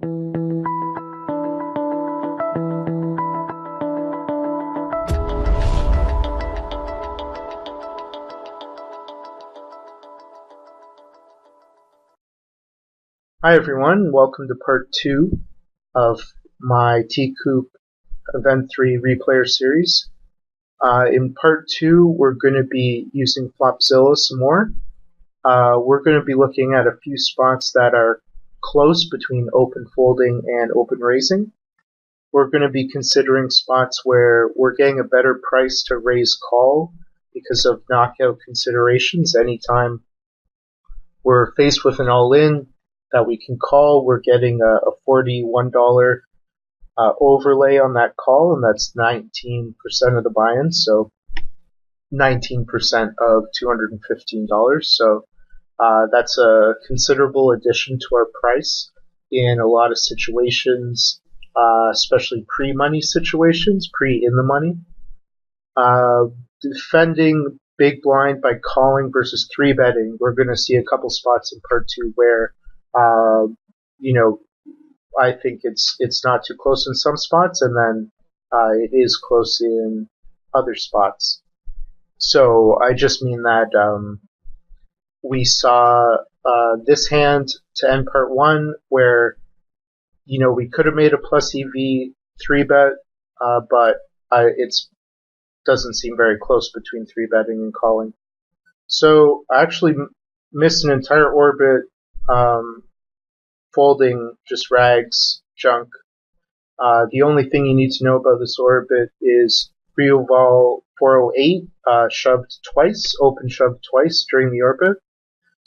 Hi everyone, welcome to part 2 of my TCOOP Event 3 Replayer series. In part 2 we're going to be using Flopzilla some more. We're going to be looking at a few spots that are close between open folding and open raising. We're going to be considering spots where we're getting a better price to raise call because of knockout considerations. Anytime we're faced with an all-in that we can call, we're getting a $41 overlay on that call, and that's 19% of the buy-in, so 19% of $215. So that's a considerable addition to our price in a lot of situations, especially pre-money situations, pre-in the money. Defending big blind by calling versus 3-betting, we're going to see a couple spots in part 2 where I think it's not too close in some spots, and then it is close in other spots. So I just mean that we saw this hand to end part 1 where we could have made a plus EV 3-bet, but it doesn't seem very close between 3-betting and calling. So I actually missed an entire orbit. Folding just rags, junk. The only thing you need to know about this orbit is real vol 408 shoved twice, open shoved twice during the orbit.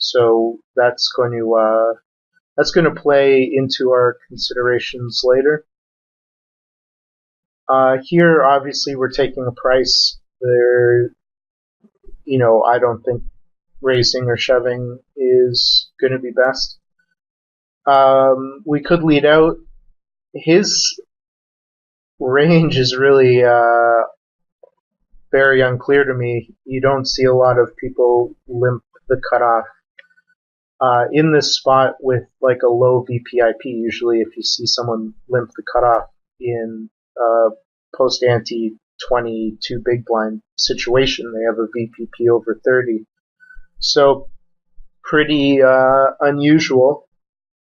So that's going to play into our considerations later. Here, obviously, we're taking a price. I don't think raising or shoving is going to be best. We could lead out. His range is really very unclear to me. You don't see a lot of people limp the cutoff in this spot with like a low VPIP. Usually, if you see someone limp the cutoff in post ante 22 big blind situation, they have a VPP over 30. So pretty unusual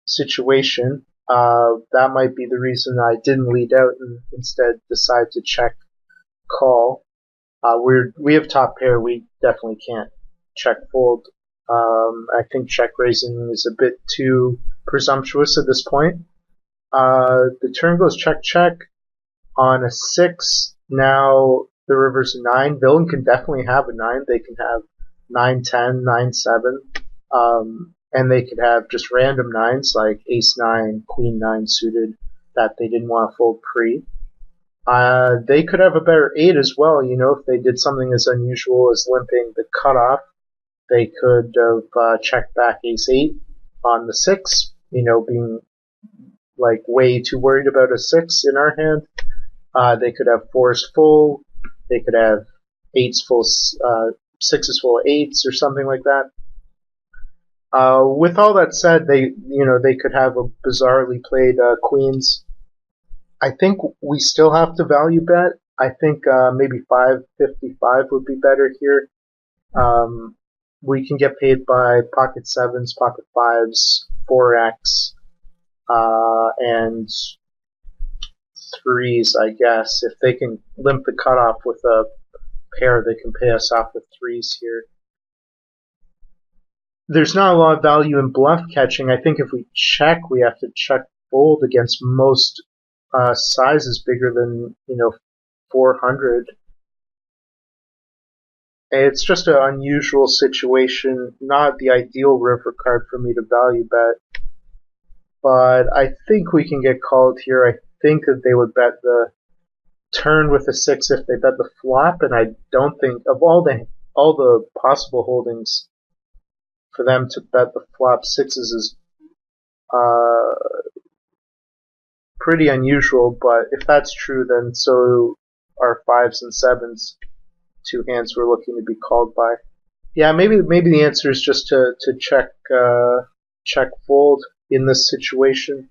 situation. That might be the reason I didn't lead out and instead decide to check call. We have top pair. We definitely can't check fold. I think check raising is a bit too presumptuous at this point. The turn goes check check on a 6. Now the river's a 9. Villain can definitely have a 9. They can have 9-10, 9-7. And they could have just random 9s like ace-9, queen-9 suited that they didn't want to fold pre. They could have a better 8 as well. If they did something as unusual as limping the cutoff, they could have checked back ace-8 on the 6, being like way too worried about a 6 in our hand. They could have 4s full. They could have 8s full, 6s full of 8s or something like that. With all that said, they could have a bizarrely played queens. I think we still have to value bet. I think maybe 5.55 would be better here. We can get paid by pocket 7s, pocket 5s, 4x, and 3s, I guess. If they can limp the cutoff with a pair, they can pay us off with 3s here. There's not a lot of value in bluff catching. I think if we check, we have to check fold against most sizes bigger than 400. It's just an unusual situation, not the ideal river card for me to value bet. But I think we can get called here. I think that they would bet the turn with a 6 if they bet the flop, and I don't think of all the possible holdings, for them to bet the flop 6s is pretty unusual, but if that's true, then so are 5s and 7s, 2 hands we're looking to be called by. Yeah, maybe the answer is just to check fold in this situation.